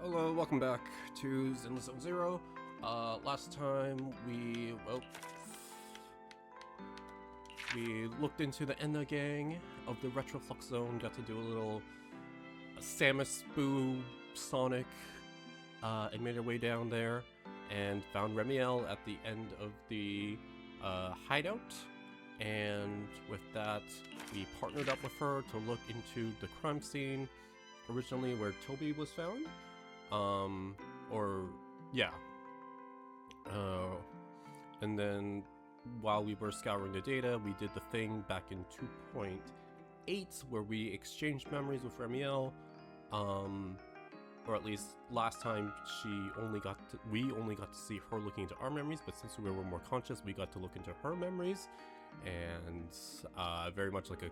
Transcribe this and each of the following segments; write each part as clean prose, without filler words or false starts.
Hello, welcome back to Zenless Zero. Last time we looked into the Enna gang of the Retroflux Zone, got to do a little Samus Boo Sonic, and made our way down there, and found Remiel at the end of the hideout, and with that, we partnered up with her to look into the crime scene, originally where Toby was found. And then while we were scouring the data, we did the thing back in 2.8 where we exchanged memories with Remiel, or at least last time we only got to see her looking into our memories, but since we were more conscious, we got to look into her memories, and very much like a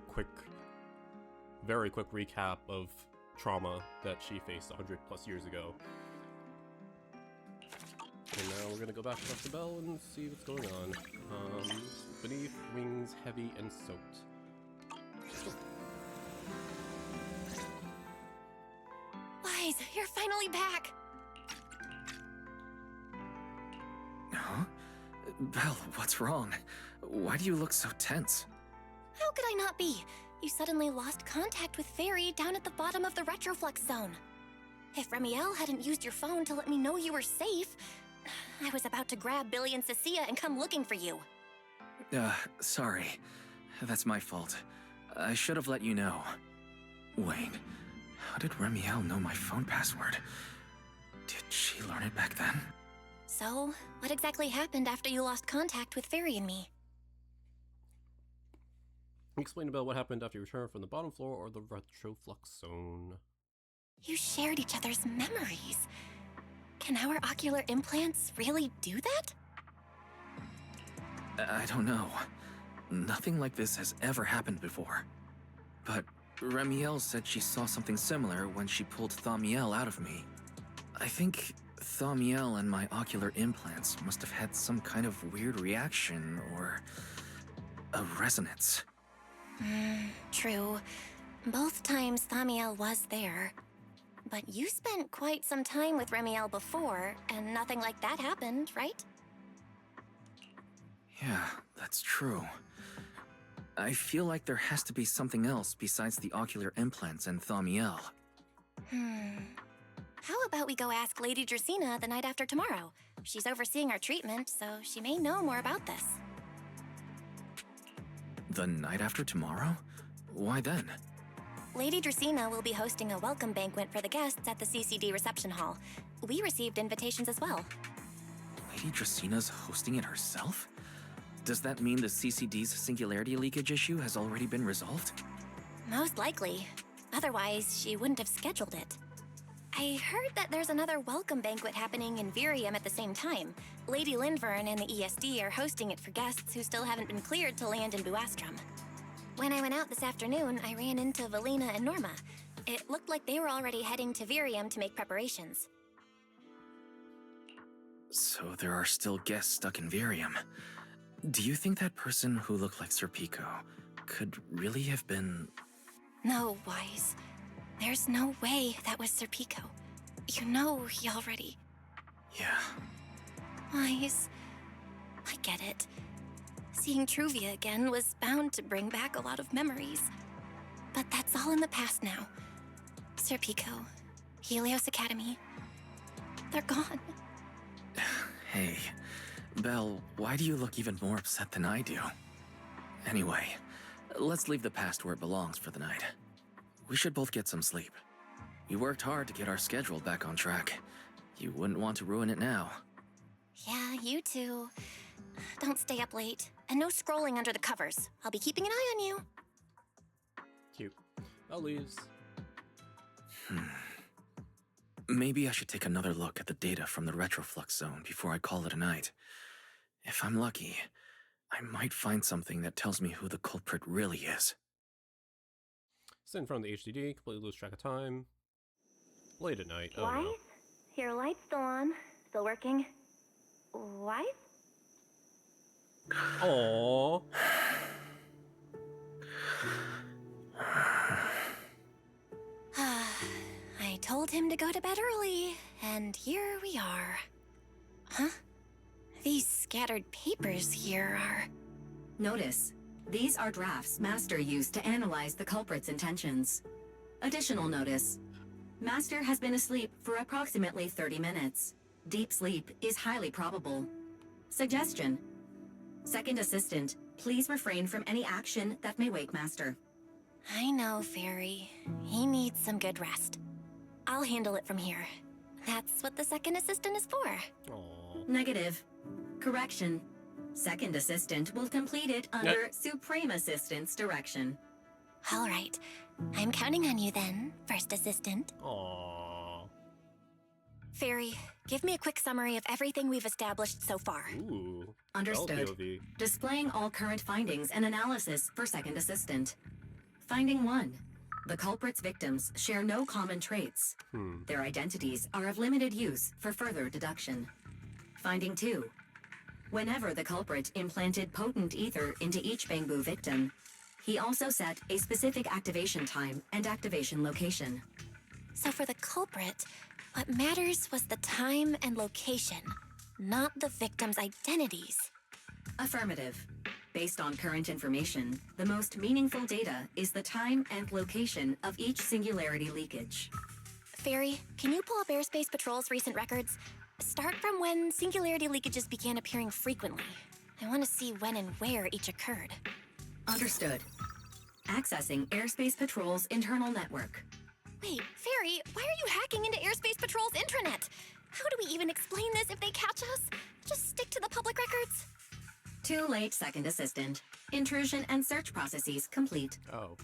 very quick recap of trauma that she faced 100 plus years ago. And now we're gonna go back to the bell and see what's going on. Beneath wings heavy and soaked. Wise, you're finally back! Huh? Belle, what's wrong? Why do you look so tense? How could I not be? You suddenly lost contact with Fairy down at the bottom of the Retroflux Zone. If Remiel hadn't used your phone to let me know you were safe, I was about to grab Billy and Cecilia and come looking for you. Sorry. That's my fault. I should have let you know. Wait, how did Remiel know my phone password? Did she learn it back then? So, what exactly happened after you lost contact with Fairy and me? Explain about what happened after you returned from the bottom floor or the Retroflux Zone. You shared each other's memories. Can our ocular implants really do that? I don't know. Nothing like this has ever happened before. But Remiel said she saw something similar when she pulled Thaumiel out of me. I think Thaumiel and my ocular implants must have had some kind of weird reaction or a resonance. True. Both times Thaumiel was there. But you spent quite some time with Remiel before, and nothing like that happened, right? Yeah, that's true. I feel like there has to be something else besides the ocular implants and Thaumiel. How about we go ask Lady Dracaena the night after tomorrow? She's overseeing our treatment, so she may know more about this. The night after tomorrow? Why then? Lady Dracaena will be hosting a welcome banquet for the guests at the CCD reception hall. We received invitations as well. Lady Draceena's hosting it herself? Does that mean the CCD's singularity leakage issue has already been resolved? Most likely. Otherwise, she wouldn't have scheduled it. I heard that there's another welcome banquet happening in Virium at the same time. Lady Linvern and the ESD are hosting it for guests who still haven't been cleared to land in Buastrum. When I went out this afternoon, I ran into Valina and Norma. It looked like they were already heading to Virium to make preparations. So there are still guests stuck in Virium. Do you think that person who looked like Sir Pico could really have been... No, Wise. There's no way that was Sir Pico. You know he already... Yeah. Wise, I get it. Seeing Truvia again was bound to bring back a lot of memories. But that's all in the past now. Sir Pico, Helios Academy, they're gone. Hey, Belle, why do you look even more upset than I do? Anyway, let's leave the past where it belongs for the night. We should both get some sleep. We worked hard to get our schedule back on track. You wouldn't want to ruin it now. Yeah, you too. Don't stay up late. And no scrolling under the covers. I'll be keeping an eye on you. Cute. Belle leaves. Maybe I should take another look at the data from the Retroflux Zone before I call it a night. If I'm lucky, I might find something that tells me who the culprit really is. Sit in front of the HDD, completely lose track of time. Late at night. Oh Wise? no. Your light's still on. Still working. Wise? Aww. I told him to go to bed early, and here we are. Huh? These scattered papers here are... Notice, these are drafts Master used to analyze the culprit's intentions. Additional notice, Master has been asleep for approximately 30 minutes. Deep sleep is highly probable. Suggestion: Second Assistant, please refrain from any action that may wake Master. I know, Fairy. He needs some good rest. I'll handle it from here. That's what the second assistant is for. Aww. Negative. Correction. Second Assistant will complete it under Supreme Assistant's direction. All right. I'm counting on you then, First Assistant. Aww. Fairy, give me a quick summary of everything we've established so far. Ooh. Understood. LPOV. Displaying all current findings and analysis for Second Assistant. Finding 1. The culprit's victims share no common traits. Their identities are of limited use for further deduction. Finding 2. Whenever the culprit implanted potent ether into each Bangbu victim, he also set a specific activation time and activation location. So for the culprit, what matters was the time and location, not the victims' identities. Affirmative. Based on current information, the most meaningful data is the time and location of each singularity leakage. Fairy, can you pull up Airspace Patrol's recent records? Start from when singularity leakages began appearing frequently. I want to see when and where each occurred. Understood. Accessing Airspace Patrol's internal network. Wait, Fairy, why are you hacking into Airspace Patrol's intranet? How do we even explain this if they catch us? Just stick to the public records? Too late, Second Assistant. Intrusion and search processes complete. Oh.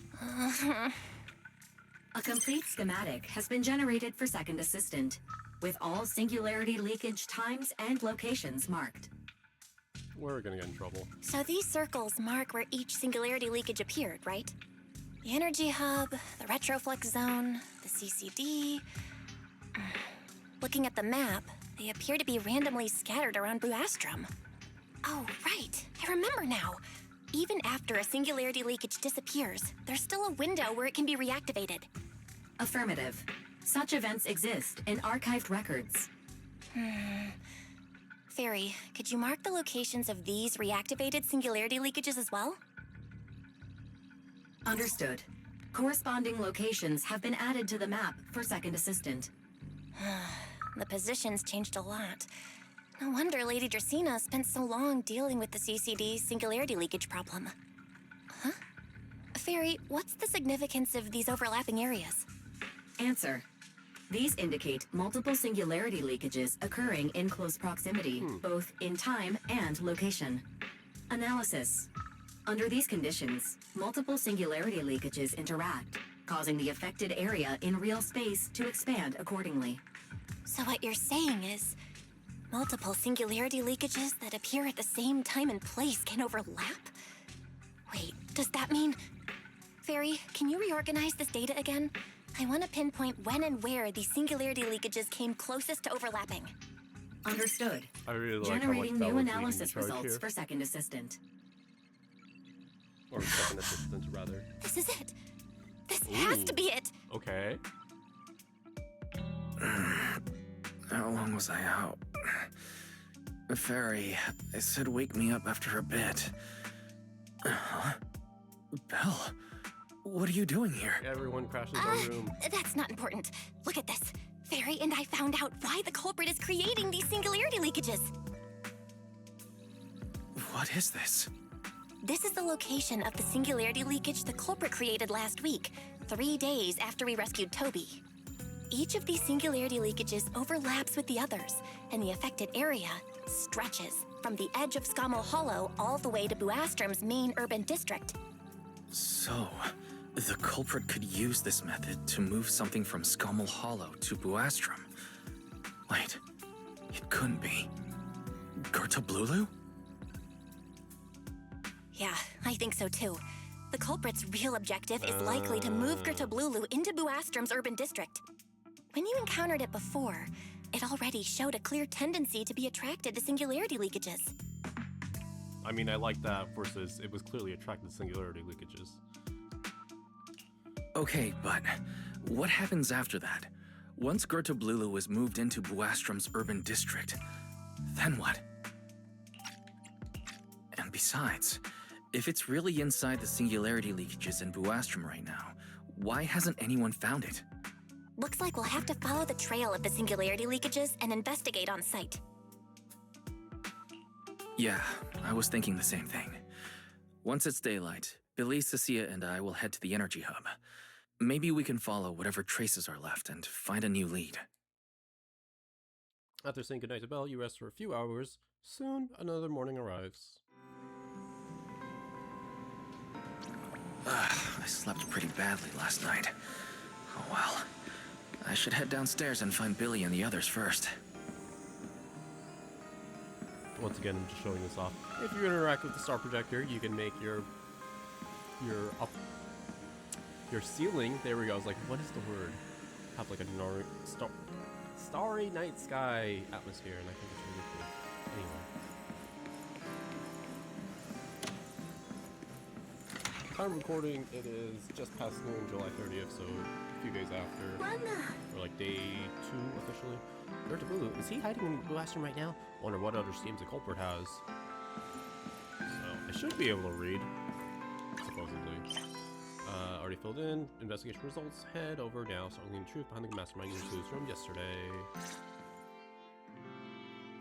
A complete schematic has been generated for Second Assistant, with all singularity leakage times and locations marked. We're gonna get in trouble. So these circles mark where each singularity leakage appeared, right? The energy hub, the retroflux zone, the CCD. Looking at the map, they appear to be randomly scattered around Buastrom. Oh, right. I remember now. Even after a singularity leakage disappears, there's still a window where it can be reactivated. Affirmative. Such events exist in archived records. Fairy, could you mark the locations of these reactivated singularity leakages as well? Understood. Corresponding locations have been added to the map for Second Assistant. The positions changed a lot. No wonder Lady Dracaena spent so long dealing with the CCD singularity leakage problem. Huh? Fairy, what's the significance of these overlapping areas? Answer. These indicate multiple singularity leakages occurring in close proximity, both in time and location. Analysis. Under these conditions, multiple singularity leakages interact, causing the affected area in real space to expand accordingly. So what you're saying is, multiple singularity leakages that appear at the same time and place can overlap? Wait, does that mean... Fairy, can you reorganize this data again? I want to pinpoint when and where these singularity leakages came closest to overlapping. Understood. I really like Generating how new much analysis results results here. for Second Assistant. Or second assistant, rather. This is it. This has to be it. Okay. How long was I out? Fairy, I said wake me up after a bit. Huh? Belle, what are you doing here? Everyone crashes our room. That's not important. Look at this. Fairy and I found out why the culprit is creating these singularity leakages. What is this? This is the location of the singularity leakage the culprit created last week, 3 days after we rescued Toby. Each of these singularity leakages overlaps with the others, and the affected area stretches from the edge of Scommel Hollow all the way to Buastrom's main urban district. So, the culprit could use this method to move something from Scommel Hollow to Buastrom. Wait, it couldn't be. Gertablulu? Yeah, I think so too. The culprit's real objective is likely to move Gertablulu into Buastrom's urban district. When you encountered it before, it already showed a clear tendency to be attracted to singularity leakages. I mean, I like that versus it was clearly attracted to singularity leakages. Okay, but what happens after that? Once Gerta Blulu was moved into Buastrom's urban district, then what? And besides, if it's really inside the singularity leakages in Buastrom right now, why hasn't anyone found it? Looks like we'll have to follow the trail of the singularity leakages and investigate on site. Yeah, I was thinking the same thing. Once it's daylight, Billy, Cecilia, and I will head to the energy hub. Maybe we can follow whatever traces are left and find a new lead. After saying goodnight to Belle, you rest for a few hours. Soon, another morning arrives. I slept pretty badly last night. Oh well. I should head downstairs and find Billy and the others first. Once again, I'm just showing this off. If you interact with the star projector, you can make your ceiling. There we go. I was like, what is the word? Have like a starry night sky atmosphere, and I think it's really cool. Anyway. Time of recording, it is just past noon, July 30th, so a few days after. Or like day 2 officially. Gerta Blulu, is he hiding in Buastrom right now? Wonder what other schemes the culprit has. So, I should be able to read, supposedly. Already filled in. Investigation results. Head over now. Start looking the truth behind the mastermind clues from yesterday.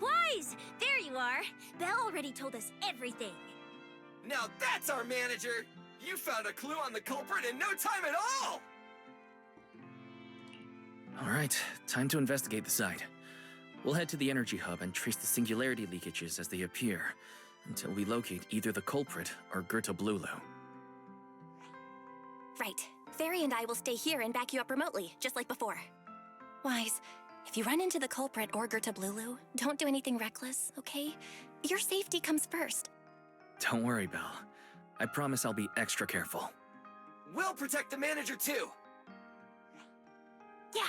Wise! There you are! Belle already told us everything. Now that's our manager! You found a clue on the culprit in no time at all! Alright, time to investigate the site. We'll head to the energy hub and trace the singularity leakages as they appear, until we locate either the culprit or Gerta Blulu. Right. Fairy and I will stay here and back you up remotely, just like before. Wise, if you run into the culprit or Gerta Blulu, don't do anything reckless, okay? Your safety comes first. Don't worry, Belle. I promise I'll be extra careful. We'll protect the manager too! Yeah,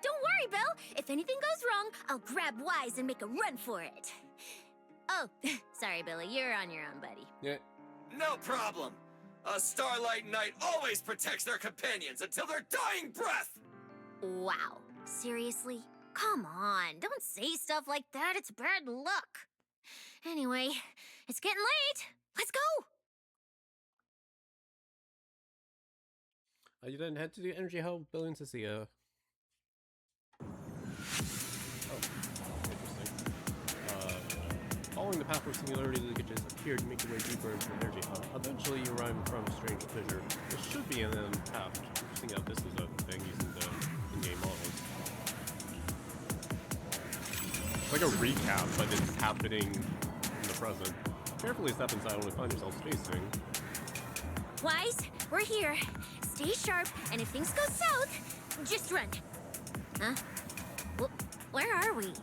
don't worry, Belle. If anything goes wrong, I'll grab Wise and make a run for it. Oh, sorry, Billy. You're on your own, buddy. Yeah. No problem! A Starlight Knight always protects their companions until their dying breath! Wow. Seriously? Come on, don't say stuff like that. It's bad luck. Anyway, it's getting late. Let's go! You then head to the energy hub, Billy and Cecilia. Oh, interesting. Following the path where singularity leakages appear to make your way deeper into the energy hub. Eventually, you arrive in front of a strange fissure. There should be an path. Interesting how this is a thing using the in-game models. It's like a recap, but it's happening in the present. Carefully step inside only find yourself spacing. Wise, we're here. Stay sharp, and if things go south, just run. Huh? Where are we?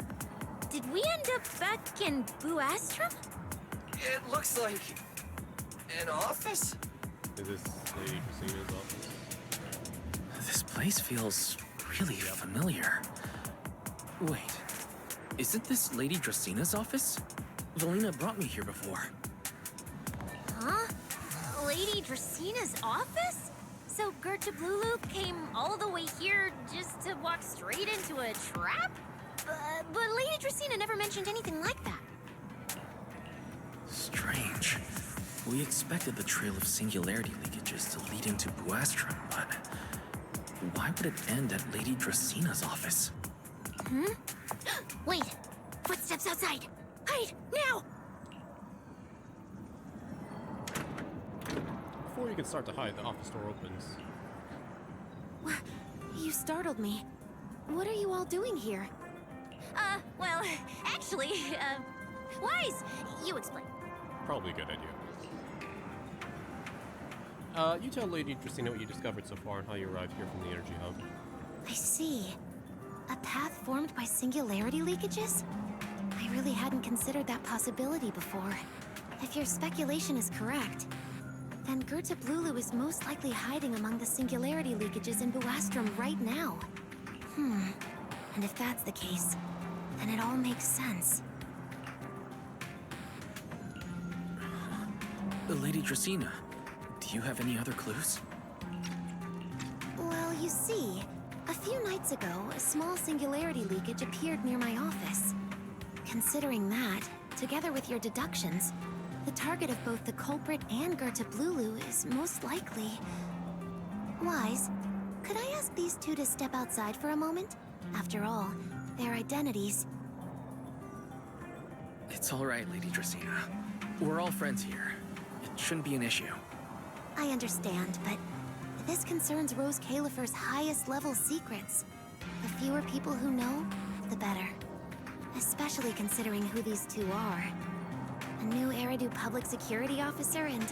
Did we end up back in Buastrom? It looks like... an office? Is this Lady Christina's office? This place feels really familiar. Wait, isn't this Lady Dracina's office? Valina brought me here before. Huh? Lady Dracina's office? So Gerta Blulu came all the way here just to walk straight into a trap? But Lady Dracina never mentioned anything like that. Strange. We expected the trail of singularity leakages to lead into Buastrom, but why would it end at Lady Dracina's office? Wait! Footsteps outside! Hide! Now! Before you can start to hide, the office door opens. You startled me. What are you all doing here? Well, actually, Wise, you explain. Probably a good idea. You tell Lady Dracina what you discovered so far and how you arrived here from the energy hub. I see. A path formed by singularity leakages? I really hadn't considered that possibility before. If your speculation is correct, then Gerta Blulu is most likely hiding among the singularity leakages in Buastrom right now. And if that's the case, then it all makes sense. Lady Dracina, do you have any other clues? Well, you see, a few nights months ago, a small singularity leakage appeared near my office. Considering that, together with your deductions, the target of both the culprit and Gerta Blulu is most likely... Wise, could I ask these two to step outside for a moment? After all, their identities... It's all right, Lady Dracaena. We're all friends here. It shouldn't be an issue. I understand, but this concerns Rose Califer's highest level secrets. The fewer people who know, the better. Especially considering who these two are. A new Eridu public security officer and,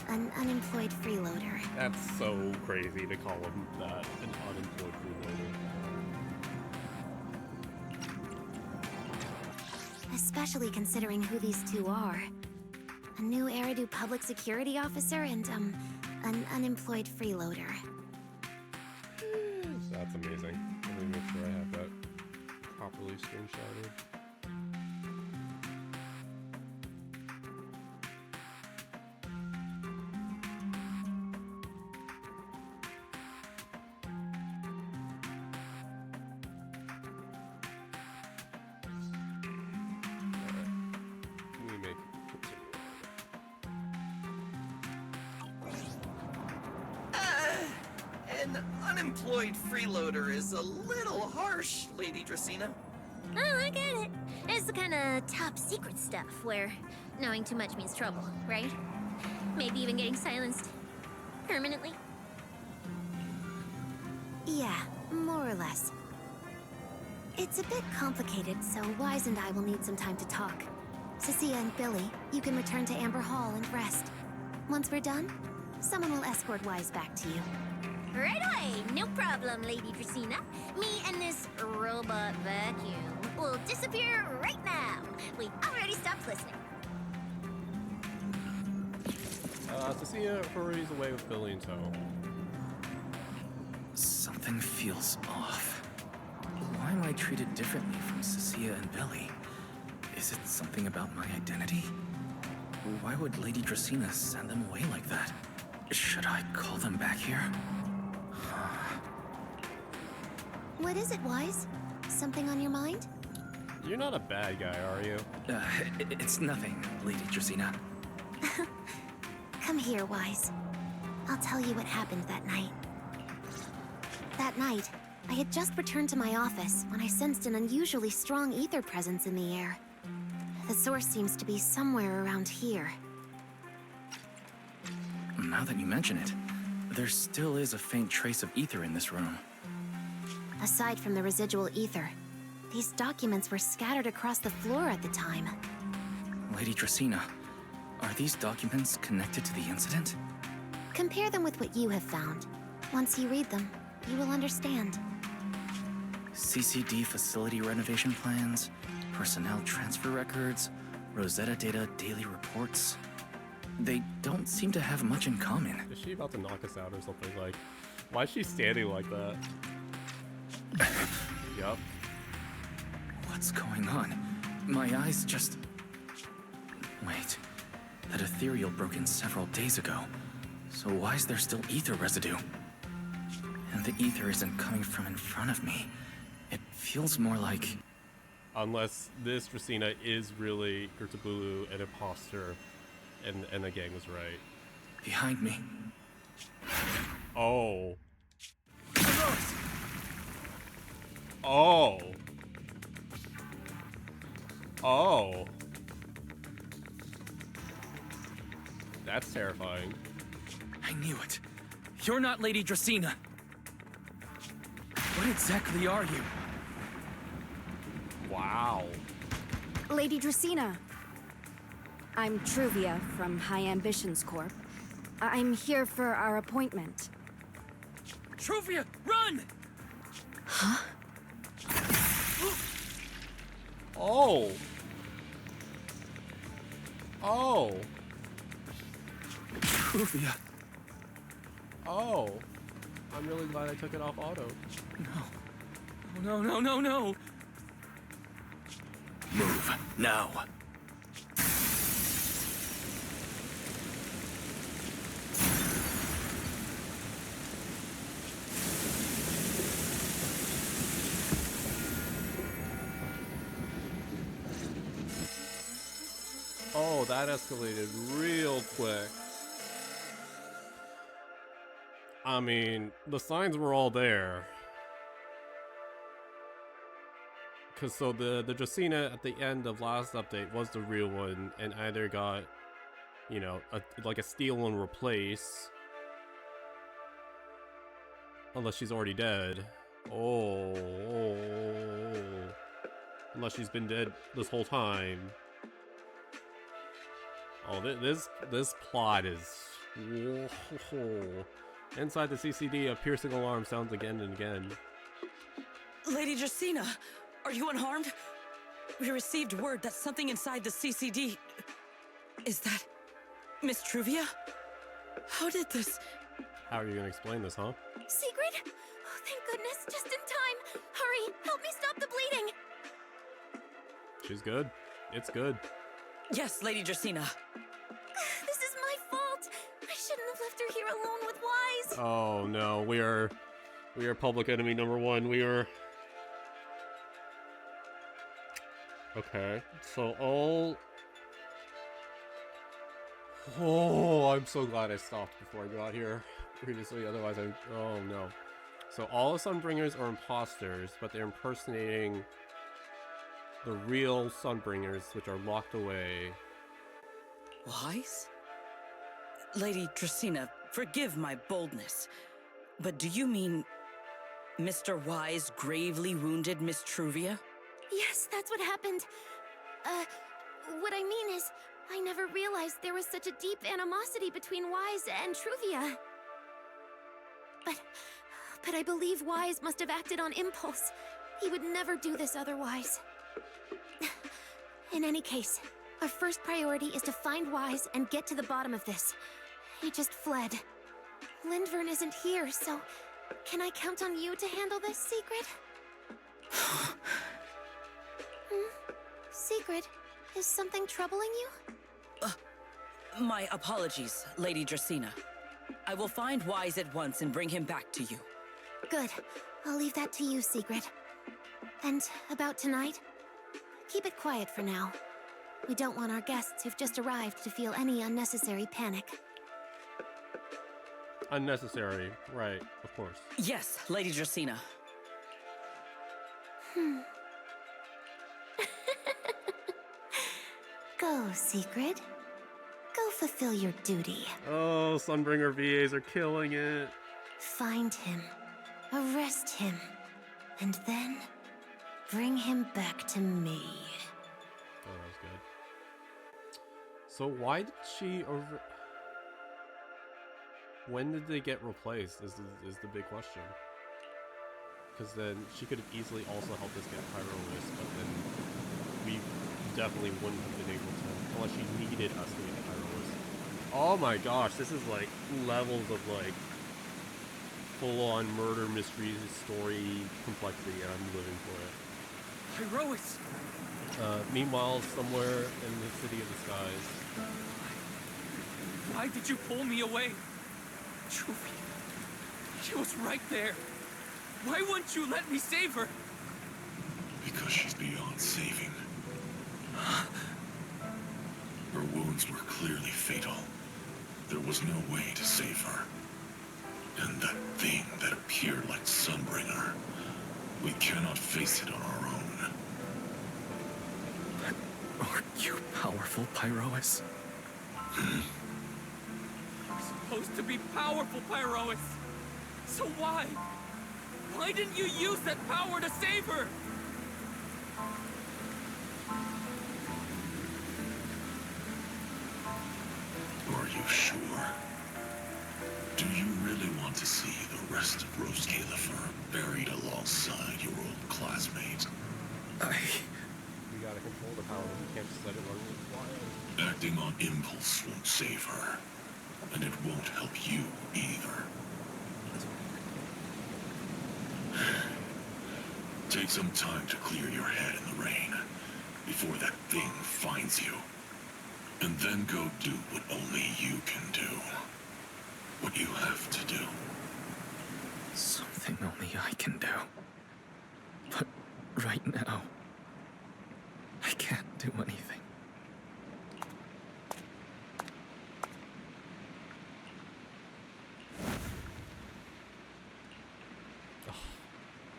an unemployed freeloader. That's so crazy to call him that, an unemployed freeloader. Especially considering who these two are. A new Eridu public security officer and, an unemployed freeloader. That's amazing. Let me make sure I have that properly screenshotted. An unemployed freeloader is a little harsh, Lady Dracaena. Oh, I get it. It's the kind of top secret stuff where knowing too much means trouble, right? Maybe even getting silenced permanently. Yeah, more or less. It's a bit complicated, so Wise and I will need some time to talk. Cecilia and Billy, you can return to Amber Hall and rest. Once we're done, someone will escort Wise back to you. Right away, no problem, Lady Dracaena. Me and this robot vacuum will disappear right now. We've already stopped listening. Cecilia hurries away with Billy in tow. Something feels off. Why am I treated differently from Cecilia and Billy? Is it something about my identity? Why would Lady Dracaena send them away like that? Should I call them back here? What is it, Wise? Something on your mind? You're not a bad guy, are you? It's nothing, Lady Dracaena. Come here, Wise. I'll tell you what happened that night. That night, I had just returned to my office when I sensed an unusually strong ether presence in the air. The source seems to be somewhere around here. Now that you mention it, there still is a faint trace of ether in this room. Aside from the residual ether, these documents were scattered across the floor at the time. Lady Dracaena, are these documents connected to the incident? Compare them with what you have found. Once you read them, you will understand. CCD facility renovation plans, personnel transfer records, Rosetta data daily reports. They don't seem to have much in common. Is she about to knock us out or something? Like, why is she standing like that? Yup. What's going on? My eyes just... Wait. That ethereal broke in several days ago. So why is there still ether residue? And the ether isn't coming from in front of me. It feels more like... Unless this Dracaena is really Gerta Blulu, an imposter, and the gang was right. Behind me. Oh. Oh. Oh. That's terrifying. I knew it. You're not Lady Dracaena. What exactly are you? Wow. Lady Dracaena. I'm Truvia from High Ambitions Corp. I'm here for our appointment. Truvia, run! Huh? Oh. Oh. Truvia. Oh. I'm really glad I took it off auto. No. No. Move, now. Oh, that escalated real quick. I mean, the signs were all there. Cause so the Jacina at the end of last update was the real one, and either got, you know, like a steal and replace, unless she's already dead. Oh, unless she's been dead this whole time. Oh, this plot is. Whoa. Inside the CCD, a piercing alarm sounds again and again. Lady Jacina, are you unharmed? We received word that something inside the CCD... Is that... Miss Truvia? How did this... How are you gonna explain this, huh? Sigrid? Oh, thank goodness, just in time. Hurry, help me stop the bleeding. She's good. It's good. Yes, Lady Jacina. This is my fault. I shouldn't have left her here alone with Wise. Oh no, we are public enemy number one. We are. Okay, so all. Oh, I'm so glad I stopped before I got here previously. Otherwise, oh no. So all the Sunbringers are imposters, but they're impersonating the real Sunbringers, which are locked away. Wise? Lady Jacina, forgive my boldness, but do you mean Mr. Wise gravely wounded Miss Truvia? Yes, that's what happened. What I mean is, I never realized there was such a deep animosity between Wise and Truvia. But I believe Wise must have acted on impulse. He would never do this otherwise. In any case, our first priority is to find Wise and get to the bottom of this. He just fled. Lindvern isn't here, so can I count on you to handle this, Sigrid? Sigrid, is something troubling you? My apologies, Lady Jacina. I will find Wise at once and bring him back to you. Good. I'll leave that to you, Sigrid. And about tonight? Keep it quiet for now. We don't want our guests who've just arrived to feel any unnecessary panic. Unnecessary, right, of course. Yes, Lady Jacina. Go, Sigrid. Go fulfill your duty. Oh, Sunbringer VAs are killing it. Find him, arrest him, and then bring him back to me. Oh, that was good. So why did she over... When did they get replaced is the big question. Because then she could have easily also helped us get Pyrolis, but then we definitely wouldn't have been able to, unless she needed us to get Pyrolis. Oh my gosh, this is like levels of like full-on murder mystery story complexity, and I'm living for it. Pyrolis! Meanwhile, somewhere in the City of the Skies. Why did you pull me away? Truvia, she was right there. Why wouldn't you let me save her? Because she's beyond saving. Her wounds were clearly fatal. There was no way to save her. And that thing that appeared like Sunbringer, we cannot face it on our own. Aren't you powerful, Pyrois? You're supposed to be powerful, Pyrois. So why? Why didn't you use that power to save her? Are you sure? Do you really want to see the rest of Rose Califer buried alongside your old classmate? We gotta control the power. We can't just let it run wild. Acting on impulse won't save her. And it won't help you either. Take some time to clear your head in the rain before that thing finds you. And then go do what only you can do. What you have to do. Something only I can do. But right now, I can't do anything.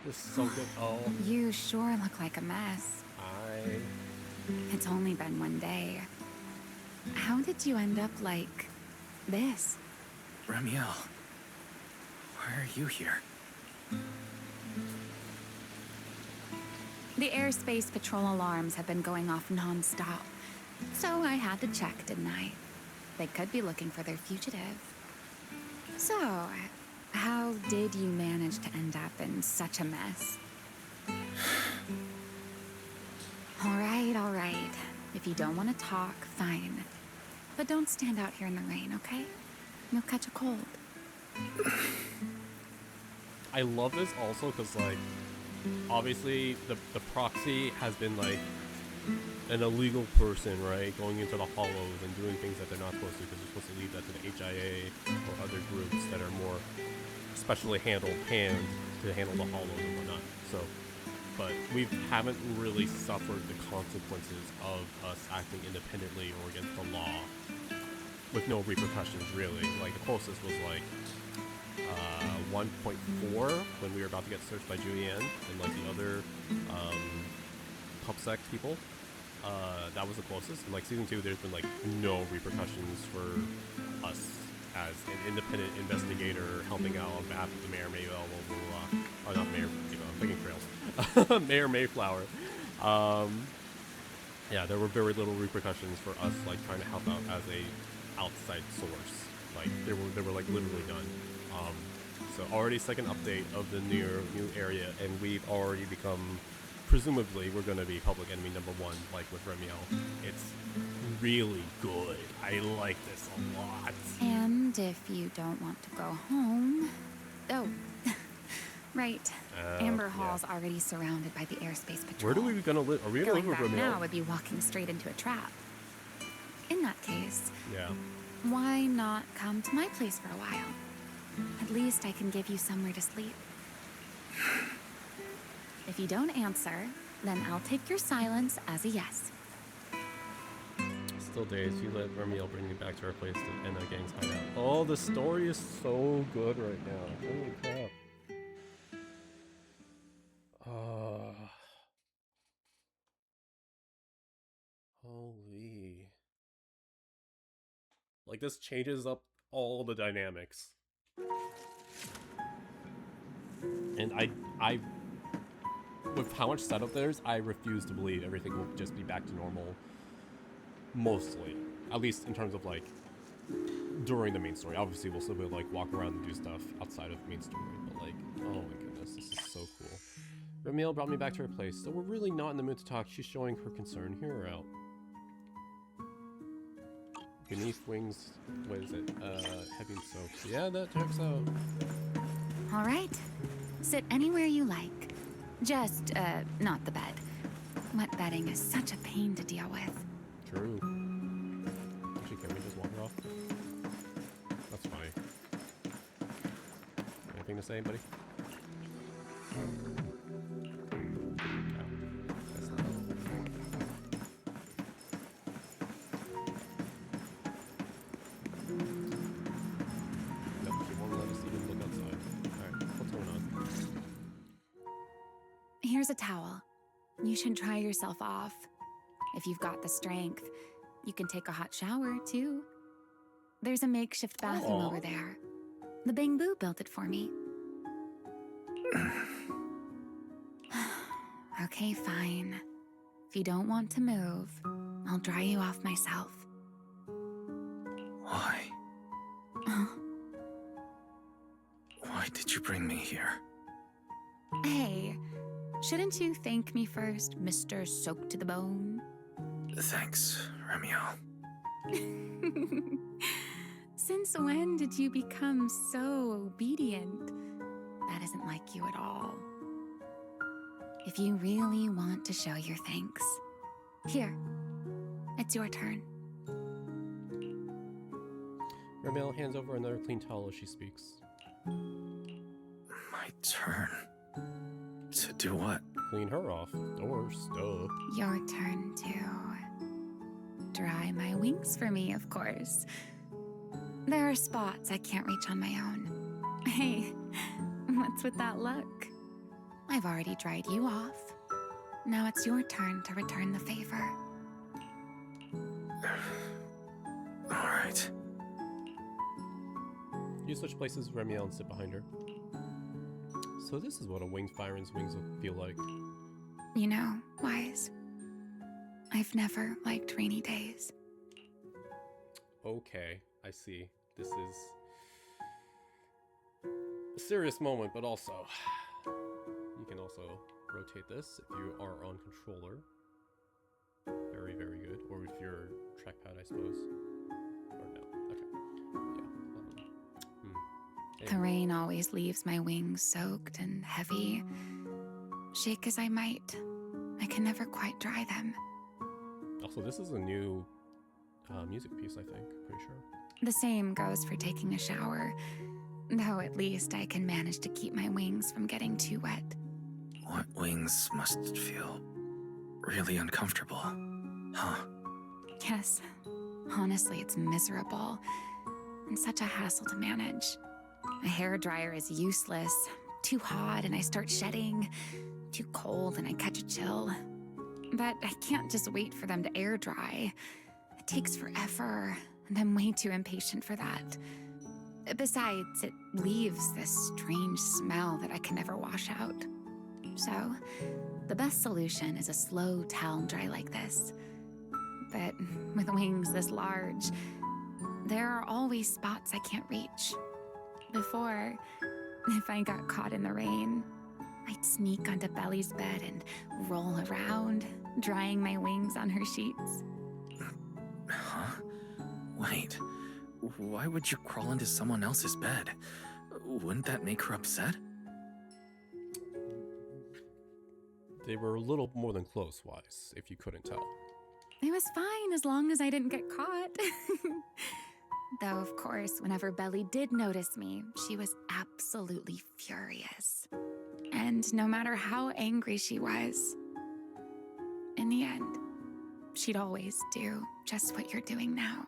This is so good. Oh, You sure look like a mess. It's only been one day. How did you end up like this? Ramiel, why are you here? The airspace patrol alarms have been going off non-stop. So I had to check, didn't I? They could be looking for their fugitive. So, how did you manage to end up in such a mess? All right. If you don't want to talk, fine. But don't stand out here in the rain, okay? You'll catch a cold. I love this also because, like, obviously the proxy has been, like, an illegal person, right? Going into the hollows and doing things that they're not supposed to because they're supposed to leave that to the HIA or other groups that are more specially handled to handle the hollows and whatnot. So, but we haven't really suffered the consequences of us acting independently or against the law with no repercussions, really. Like, the closest was like 1.4 when we were about to get searched by Julianne and like the other PubSec people. That was the closest. In like season 2, there's been like no repercussions for us as an independent investigator helping out on behalf of the Mayor Mayflower, or not Mayor, I'm thinking Trails, Mayor Mayflower. Yeah, there were very little repercussions for us like trying to help out as a outside source. Like they were like literally none. So already second update of the new area, and we've already become, presumably, we're going to be public enemy number 1, like with Ramiel. It's really good. I like this a lot. And if you don't want to go home... Oh, right. Amber Hall's already surrounded by the airspace patrol. Where are we going to live? Are we going to live with Going back Ramiel? now would be walking straight into a trap. In that case, Yeah. why not come to my place for a while? At least I can give you somewhere to sleep. If you don't answer, then I'll take your silence as a yes. Still days. You let Ramiel bring me back to our place to end the gang's hideout. Oh, the story is so good right now. Holy crap. Holy. Like, this changes up all the dynamics. And I with how much setup there is, I refuse to believe everything will just be back to normal. Mostly. At least in terms of, like, during the main story. Obviously, we'll still be able to, like, walk around and do stuff outside of the main story. But, like, oh my goodness, this is so cool. Ramiel brought me back to her place, so we're really not in the mood to talk. She's showing her concern. Hear her out. Beneath wings, what is it? Heavy and soaked. Yeah, that checks out. All right. Sit anywhere you like. Just, not the bed. Wet bedding is such a pain to deal with. True. Actually, can we just walk her off? That's fine. Anything to say, buddy? Here's a towel. You should dry yourself off. If you've got the strength, you can take a hot shower, too. There's a makeshift bathroom over there. The Bang-Boo built it for me. Okay, fine. If you don't want to move, I'll dry you off myself. Why? Why did you bring me here? Hey, shouldn't you thank me first, Mr. Soaked to the Bone? Thanks, Ramiel. Since when did you become so obedient? That isn't like you at all. If you really want to show your thanks, here, it's your turn. Ramiel hands over another clean towel as she speaks. My turn? To do what? Clean her off. Or stuff. Your turn to dry my wings for me, of course. There are spots I can't reach on my own. Hey, what's with that look? I've already dried you off. Now it's your turn to return the favor. All right. You switch places with Remiel and sit behind her. So this is what a winged Firen's wings will feel like. You know, Wise, I've never liked rainy days. Okay, I see. This is a serious moment, but also you can also rotate this if you are on controller. Very, very good. Or if you're trackpad, I suppose. Or no. Okay. Yeah. The rain always leaves my wings soaked and heavy. Shake as I might, I can never quite dry them. Also, this is a new music piece, I think. Pretty sure. The same goes for taking a shower, though at least I can manage to keep my wings from getting too wet. Wet wings must feel really uncomfortable, huh? Yes, honestly, it's miserable and such a hassle to manage. A hairdryer is useless. Too hot and I start shedding. Too cold and I catch a chill. But I can't just wait for them to air dry. It takes forever, and I'm way too impatient for that. Besides, it leaves this strange smell that I can never wash out. So, the best solution is a slow towel dry like this. But with wings this large, there are always spots I can't reach. Before, if I got caught in the rain, I'd sneak onto Belly's bed and roll around, drying my wings on her sheets. Huh? Wait, why would you crawl into someone else's bed? Wouldn't that make her upset? They were a little more than close, Wise, if you couldn't tell. It was fine as long as I didn't get caught. Though, of course, whenever Belly did notice me, she was absolutely furious. And no matter how angry she was, in the end, she'd always do just what you're doing now.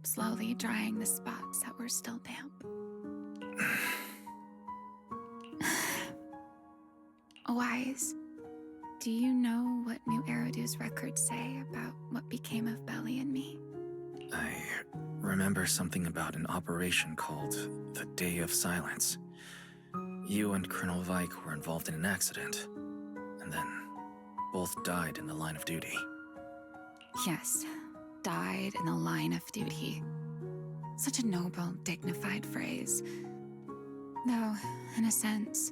Slowly drying the spots that were still damp. Wise, do you know what New Eridu's records say about what became of Belly and me? I remember something about an operation called the Day of Silence. You and Colonel Vike were involved in an accident, and then both died in the line of duty. Yes, died in the line of duty. Such a noble, dignified phrase. Though, in a sense,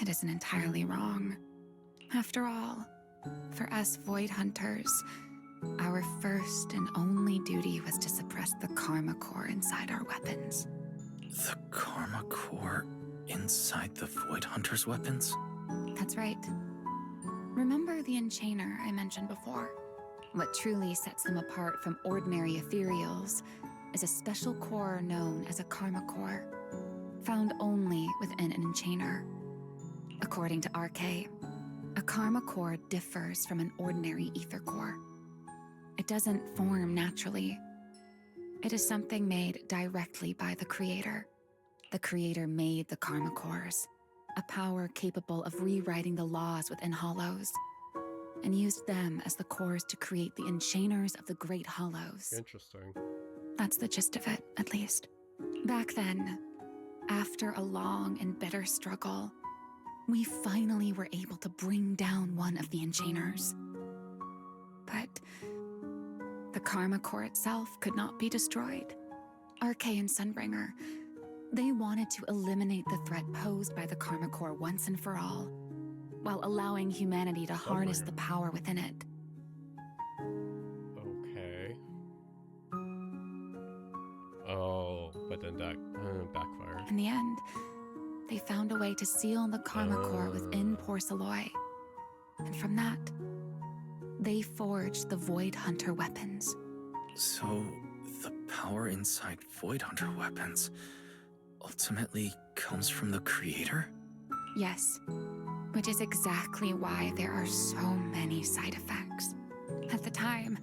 it isn't entirely wrong. After all, for us Void Hunters, our first and only duty was to suppress the Karma Core inside our weapons. The Karma Core inside the Void Hunter's weapons? That's right. Remember the Enchainer I mentioned before? What truly sets them apart from ordinary ethereals is a special core known as a Karma Core, found only within an Enchainer. According to RK, a Karma Core differs from an ordinary Ether Core. It doesn't form naturally. It is something made directly by the Creator. The Creator made the Karma Cores, a power capable of rewriting the laws within Hollows, and used them as the cores to create the Enchainers of the Great Hollows. Interesting. That's the gist of it, at least. Back then, after a long and bitter struggle, we finally were able to bring down one of the Enchainers. But the Karma Core itself could not be destroyed. RK and Sunbringer, they wanted to eliminate the threat posed by the Karma Core once and for all, while allowing humanity to harness the power within it. Okay. Oh, but then that backfired. In the end, they found a way to seal the Karma Core within Porceloy. And from that, they forged the Void Hunter weapons. So, the power inside Void Hunter weapons ultimately comes from the Creator? Yes, which is exactly why there are so many side effects. At the time,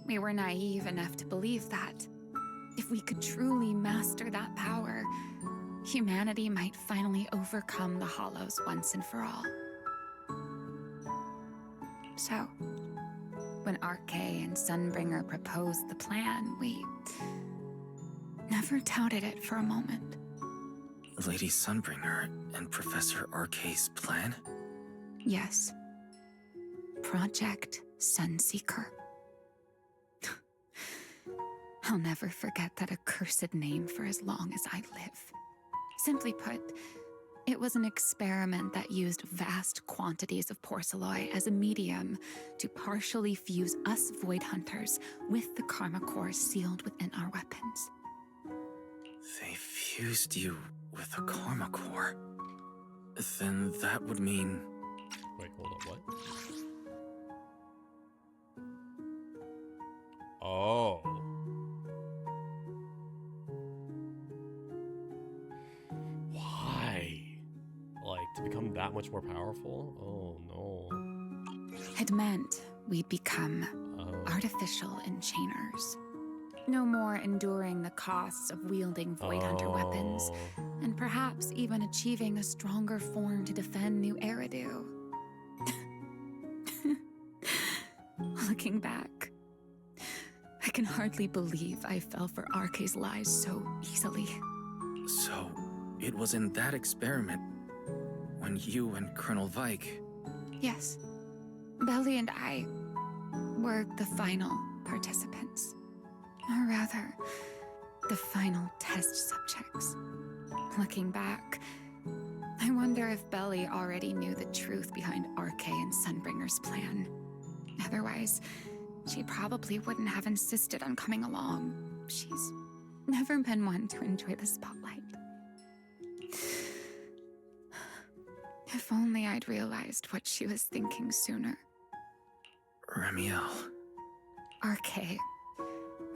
we were naive enough to believe that if we could truly master that power, humanity might finally overcome the Hollows once and for all. So, when RK and Sunbringer proposed the plan, we never doubted it for a moment. Lady Sunbringer and Professor RK's plan? Yes. Project Sunseeker. I'll never forget that accursed name for as long as I live. Simply put, it was an experiment that used vast quantities of porcelloi as a medium to partially fuse us Void Hunters with the Karma Core sealed within our weapons. They fused you with a Karma Core. Then that would mean... Wait, hold up, what? Oh. Why? Like, to become that much more powerful? Oh, no. It meant we'd become artificial enchainers. No more enduring the costs of wielding Void Hunter weapons, and perhaps even achieving a stronger form to defend New Eridu. Looking back, I can hardly believe I fell for RK's lies so easily. So, it was in that experiment when you and Colonel Vike... Yes. Belly and I were the final participants. Or rather, the final test subjects. Looking back, I wonder if Belly already knew the truth behind RK and Sunbringer's plan. Otherwise, she probably wouldn't have insisted on coming along. She's never been one to enjoy the spotlight. If only I'd realized what she was thinking sooner. Ramiel. RK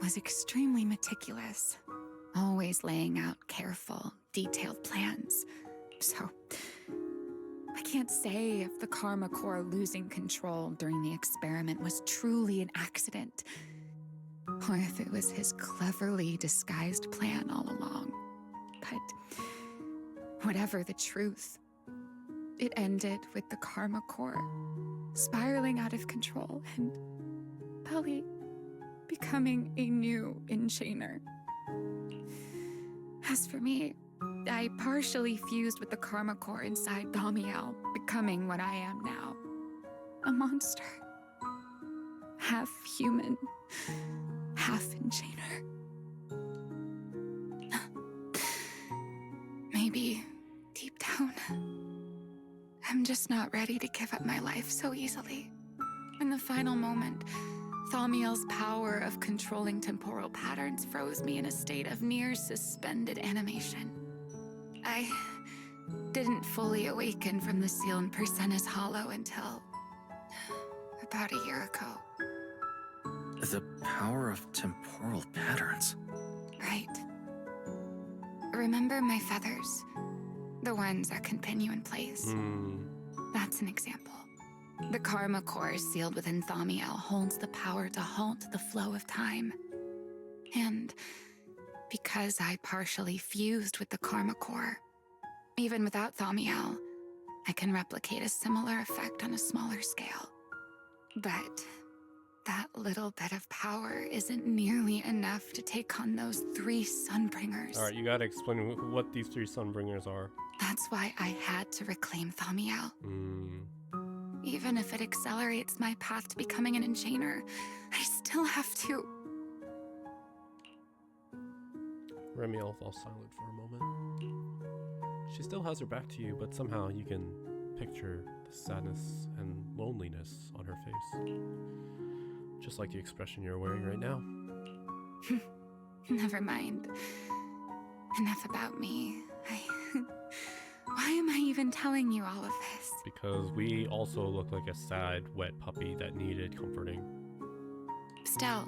was extremely meticulous, always laying out careful, detailed plans. So, I can't say if the Karma Core losing control during the experiment was truly an accident, or if it was his cleverly disguised plan all along. But whatever the truth, it ended with the Karma Core spiraling out of control and Belly becoming a new enchainer. As for me, I partially fused with the Karma Core inside Thaumiel, becoming what I am now. A monster. Half human, half enchainer. Maybe, deep down, I'm just not ready to give up my life so easily. In the final moment, Thaumiel's power of controlling temporal patterns froze me in a state of near suspended animation. I didn't fully awaken from the sealed Persena's hollow until about a year ago. The power of temporal patterns. Right. Remember my feathers? The ones that can pin you in place? That's an example. The Karma Core sealed within Thaumiel holds the power to halt the flow of time. And because I partially fused with the Karma Core, even without Thaumiel, I can replicate a similar effect on a smaller scale. But that little bit of power isn't nearly enough to take on those 3 Sunbringers. Alright, you gotta explain what these 3 Sunbringers are. That's why I had to reclaim Thaumiel. Even if it accelerates my path to becoming an enchainer, I still have to... Ramiel falls silent for a moment. She still has her back to you, but somehow you can picture the sadness and loneliness on her face. Just like the expression you're wearing right now. Never mind. Enough about me. Why am I even telling you all of this? Because we also look like a sad, wet puppy that needed comforting. Still,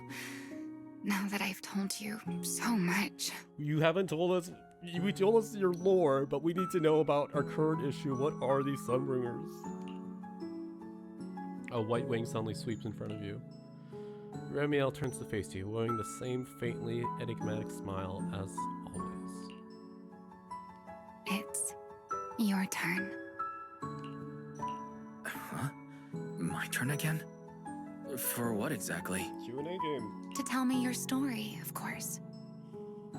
now that I've told you so much... You haven't told us... You told us your lore, but we need to know about our current issue. What are these Sunbringers? A white wing suddenly sweeps in front of you. Ramiel turns to face you, wearing the same faintly enigmatic smile as always. Your turn. Huh? My turn again? For what exactly? Q&A game. To tell me your story, of course.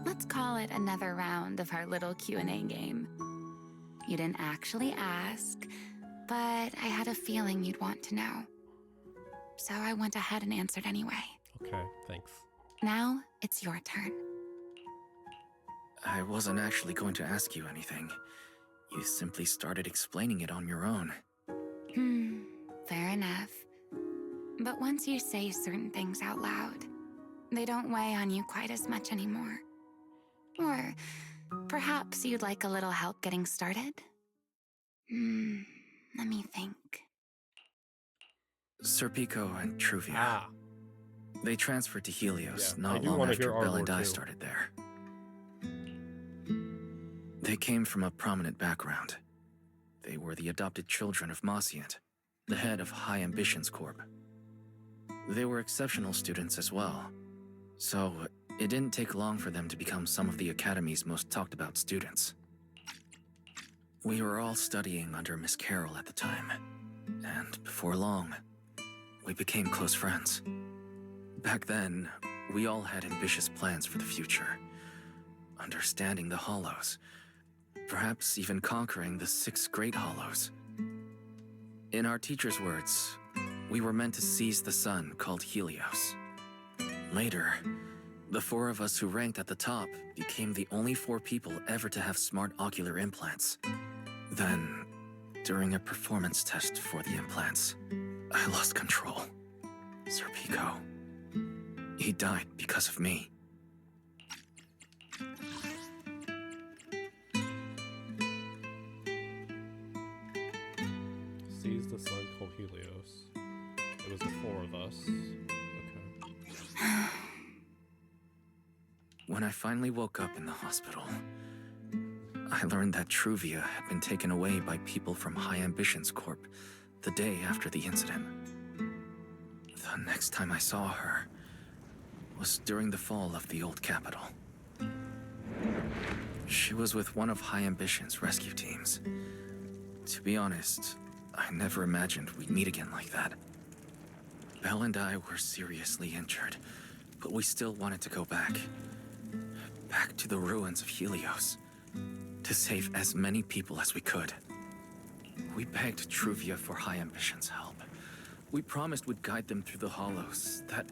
Let's call it another round of our little Q&A game. You didn't actually ask, but I had a feeling you'd want to know. So I went ahead and answered anyway. Okay, thanks. Now, it's your turn. I wasn't actually going to ask you anything. You simply started explaining it on your own. Fair enough. But once you say certain things out loud, they don't weigh on you quite as much anymore. Or perhaps you'd like a little help getting started? Let me think. Serpico and Truvia. Ah. They transferred to Helios Yeah, I not do long wanna after hear our Belle lore and I too. started there. They came from a prominent background. They were the adopted children of Mosient, the head of High Ambitions Corp. They were exceptional students as well, so it didn't take long for them to become some of the Academy's most talked about students. We were all studying under Miss Carroll at the time, and before long, we became close friends. Back then, we all had ambitious plans for the future, understanding the Hollows, perhaps even conquering the 6 Great Hollows. In our teacher's words, we were meant to seize the sun called Helios. Later, the 4 of us who ranked at the top became the only 4 people ever to have smart ocular implants. Then, during a performance test for the implants, I lost control. Serpico. He died because of me. Sees the sun called Helios. It was the 4 of us. Okay. When I finally woke up in the hospital, I learned that Truvia had been taken away by people from High Ambitions Corp the day after the incident. The next time I saw her was during the fall of the old capital. She was with one of High Ambition's rescue teams. To be honest, I never imagined we'd meet again like that. Belle and I were seriously injured, but we still wanted to go back. Back to the ruins of Helios, to save as many people as we could. We begged Truvia for High Ambition's help. We promised we'd guide them through the Hollows, that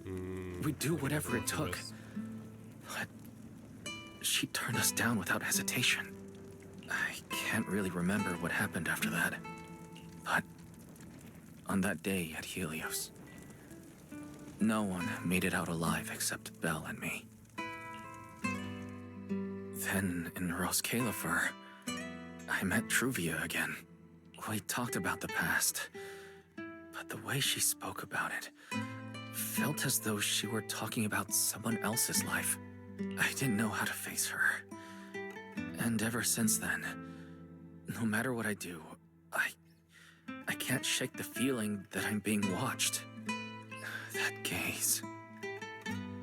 we'd do whatever it took. But she turned us down without hesitation. I can't really remember what happened after that. But on that day at Helios, no one made it out alive except Belle and me. Then in Roskalifer, I met Truvia again. We talked about the past, but the way she spoke about it felt as though she were talking about someone else's life. I didn't know how to face her. And ever since then, no matter what I do, I can't shake the feeling that I'm being watched. That gaze.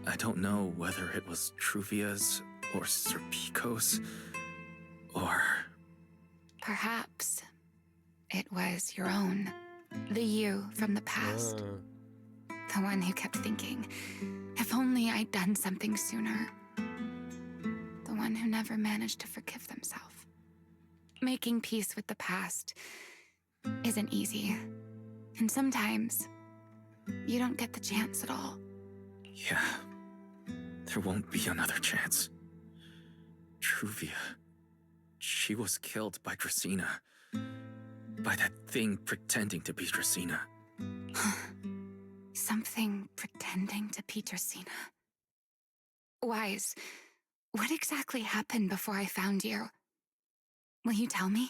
I don't know whether it was Truvia's or Serpico's, or... Perhaps it was your own. The you from the past. The one who kept thinking, if only I'd done something sooner. The one who never managed to forgive themselves. Making peace with the past isn't easy. And sometimes, you don't get the chance at all. Yeah, there won't be another chance. Truvia, she was killed by Dracena. By that thing pretending to be Dracena. Something pretending to be Dracena. Wise, what exactly happened before I found you? Will you tell me?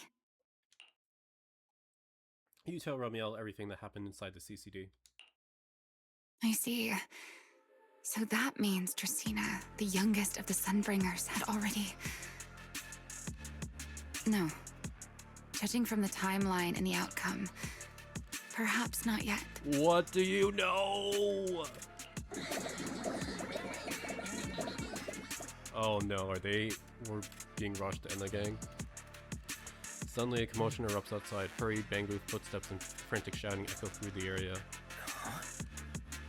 You tell Ramiel everything that happened inside the CCD. I see. So that means Dracena, the youngest of the Sunbringers, had already... No. Judging from the timeline and the outcome, perhaps not yet. What do you know? Oh no, are they... We're being rushed to end the gang? Suddenly, a commotion erupts outside. Hurried, banged footsteps and frantic shouting echo through the area. Huh?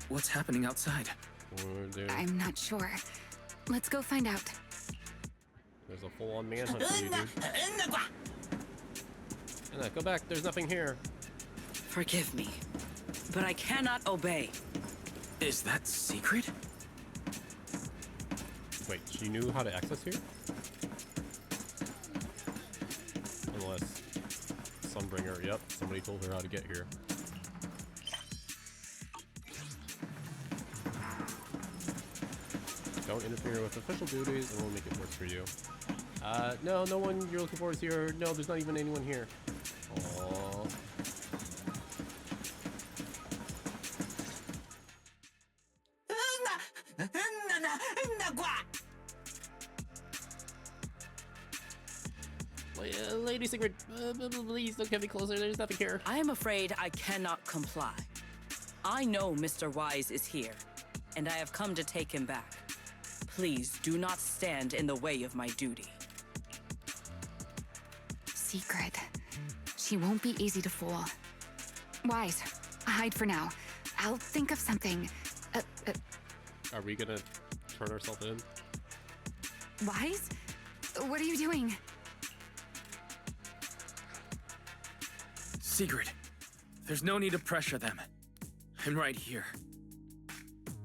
What's happening outside? I'm not sure. Let's go find out. There's a full-on manhunt for you, dude. Anna, go back. There's nothing here. Forgive me, but I cannot obey. Is that secret? Wait, she knew how to access here? Unless Sunbringer, yep, somebody told her how to get here. Don't interfere with official duties and we'll make it work for you. No, no one you're looking for is here. No, there's not even anyone here. Aww. Lady Secret, please don't get me closer. There's nothing here. I am afraid I cannot comply. I know Mr. Wise is here, and I have come to take him back. Please do not stand in the way of my duty. Secret. She won't be easy to fool. Wise, hide for now. I'll think of something. Are we gonna turn ourselves in? Wise? What are you doing? Secret. There's no need to pressure them. I'm right here.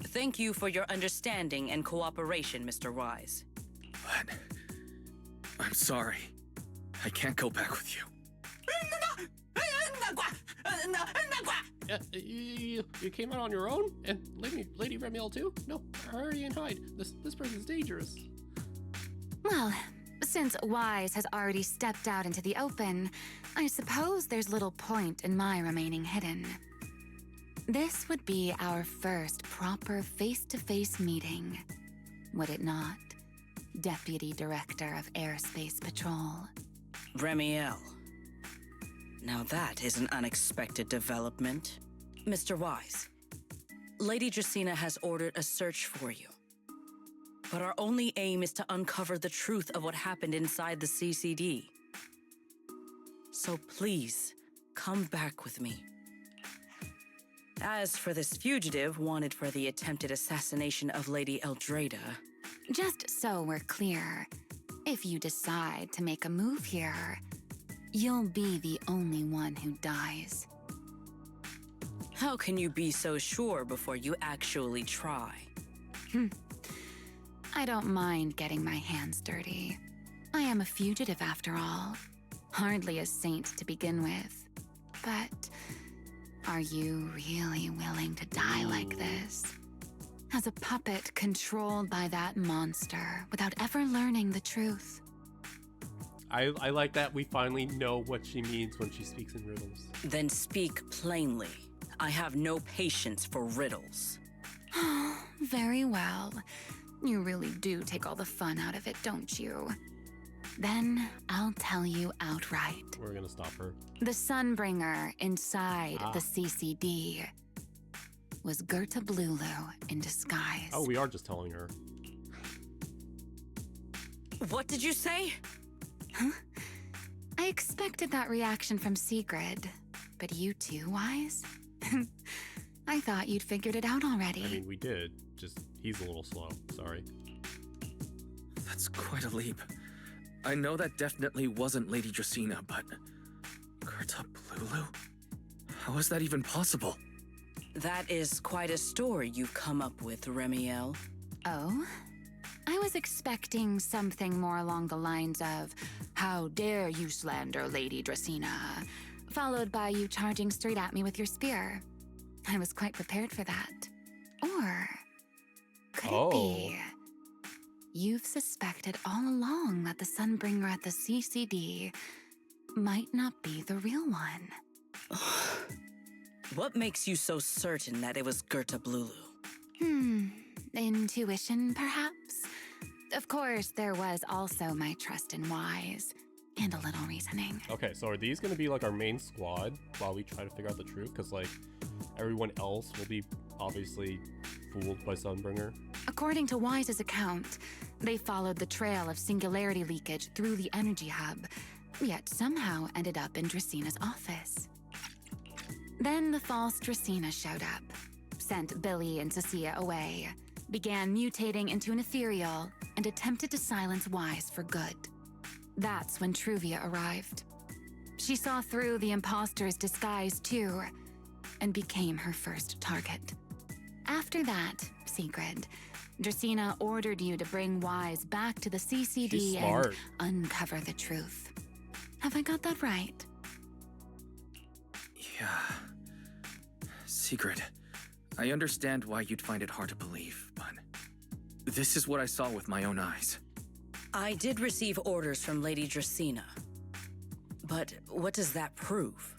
Thank you for your understanding and cooperation, Mr. Wise. But I'm sorry. I can't go back with you. You came out on your own? And Lady Remiel too? No, hurry and hide. This person's dangerous. Well, since Wise has already stepped out into the open, I suppose there's little point in my remaining hidden. This would be our first proper face-to-face meeting, would it not, Deputy Director of Airspace Patrol? Remiel. Now that is an unexpected development. Mr. Wise, Lady Dracaena has ordered a search for you. But our only aim is to uncover the truth of what happened inside the CCD. So please, come back with me. As for this fugitive wanted for the attempted assassination of Lady Eldrada... Just so we're clear, if you decide to make a move here, you'll be the only one who dies. How can you be so sure before you actually try? I don't mind getting my hands dirty. I am a fugitive after all. Hardly a saint to begin with. But are you really willing to die like this? As a puppet controlled by that monster without ever learning the truth? I like that we finally know what she means when she speaks in riddles. Then speak plainly. I have no patience for riddles. Very well. You really do take all the fun out of it, don't you? Then I'll tell you outright. We're gonna stop her. The Sunbringer inside the CCD was Gerta Blulu in disguise. Oh, we are just telling her. What did you say? Huh? I expected that reaction from Sigrid, but you too, Wise? I thought you'd figured it out already. I mean, we did. Just, he's a little slow. Sorry. That's quite a leap. I know that definitely wasn't Lady Dracaena, but... Gerta Blulu? How is that even possible? That is quite a story you've come up with, Remiel. Oh? I was expecting something more along the lines of, how dare you slander Lady Dracaena, followed by you charging straight at me with your spear. I was quite prepared for that. Or could it be you've suspected all along that the Sunbringer at the CCD might not be the real one? What makes you so certain that it was Gerta Blulu? Intuition, perhaps? Of course, there was also my trust in Wise, and a little reasoning. Okay, so are these gonna be like our main squad while we try to figure out the truth? Because like, everyone else will be obviously fooled by Sunbringer. According to Wise's account, they followed the trail of singularity leakage through the energy hub, yet somehow ended up in Dracina's office. Then the false Dracina showed up, sent Billy and Cecilia away, began mutating into an ethereal, and attempted to silence Wise for good. That's when Truvia arrived. She saw through the imposter's disguise too, and became her first target. After that, Sigrid, Dracina ordered you to bring Wise back to the CCD and uncover the truth. Have I got that right? Yeah. Sigrid, I understand why you'd find it hard to believe, but this is what I saw with my own eyes. I did receive orders from Lady Dracina. But what does that prove?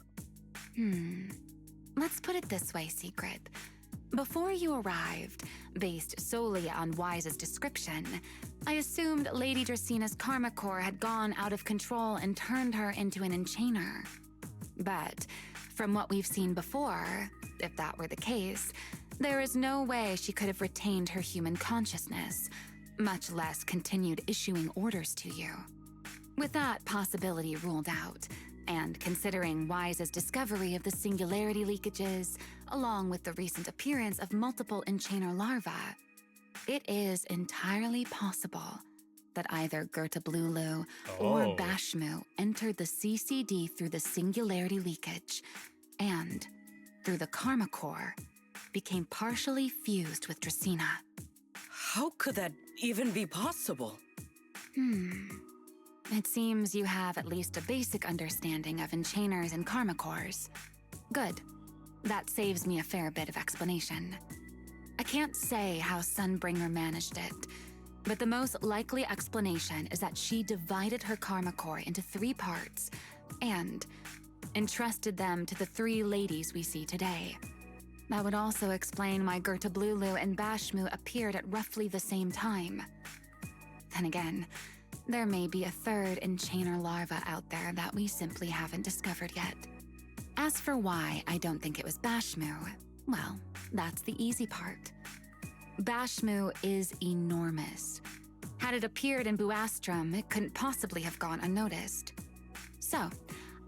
Let's put it this way, Sigrid. Before you arrived, based solely on Wise's description, I assumed Lady Dracina's karma core had gone out of control and turned her into an enchainer. But from what we've seen before, if that were the case, there is no way she could have retained her human consciousness, much less continued issuing orders to you. With that possibility ruled out, and considering Wise's discovery of the singularity leakages, along with the recent appearance of multiple enchainer larvae, it is entirely possible that either Gerta-Blulu or Bashmu entered the CCD through the singularity leakage, and, through the karma core, became partially fused with Dracina. How could that even be possible? It seems you have at least a basic understanding of enchainers and karma cores. Good. That saves me a fair bit of explanation. I can't say how Sunbringer managed it, but the most likely explanation is that she divided her karma core into 3 parts and entrusted them to the 3 ladies we see today. That would also explain why Gerta-Blulu and Bashmu appeared at roughly the same time. Then again, there may be a 3rd enchainer larva out there that we simply haven't discovered yet. As for why I don't think it was Bashmu, well, that's the easy part. Bashmu is enormous. Had it appeared in Buastrum, it couldn't possibly have gone unnoticed. So,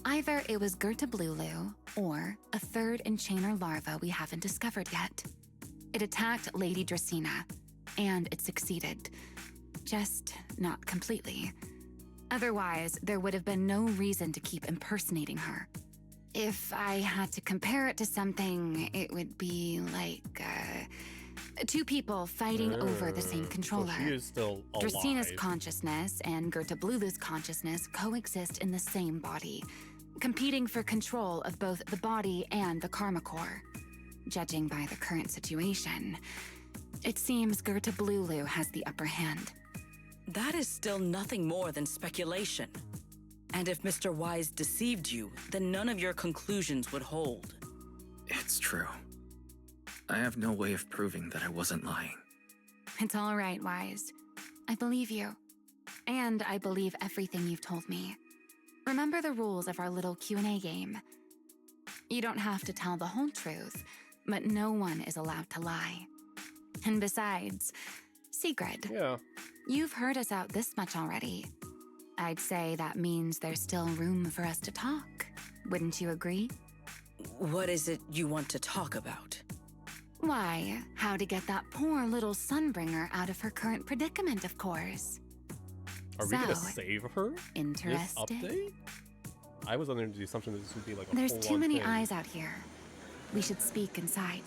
either it was Gerta-Blulu or a 3rd enchainer larva we haven't discovered yet. It attacked Lady Dracina, and it succeeded. Just not completely. Otherwise, there would have been no reason to keep impersonating her. If I had to compare it to something, it would be like, 2 people fighting over the same controller. So she is still alive. Dracina's consciousness and Gerta-Blulu's consciousness coexist in the same body, competing for control of both the body and the karma core. Judging by the current situation, it seems Gerta-Blulu has the upper hand. That is still nothing more than speculation. And if Mr. Wise deceived you, then none of your conclusions would hold. It's true. I have no way of proving that I wasn't lying. It's all right, Wise. I believe you. And I believe everything you've told me. Remember the rules of our little Q&A game. You don't have to tell the whole truth, but no one is allowed to lie. And besides, Sigrid, you've heard us out this much already. I'd say that means there's still room for us to talk. Wouldn't you agree? What is it you want to talk about? Why, how to get that poor little Sunbringer out of her current predicament, of course. Are we gonna save her? Interested? This update? I was under the assumption that this would be like a There's full-on too many thing. eyes out here. We should speak inside.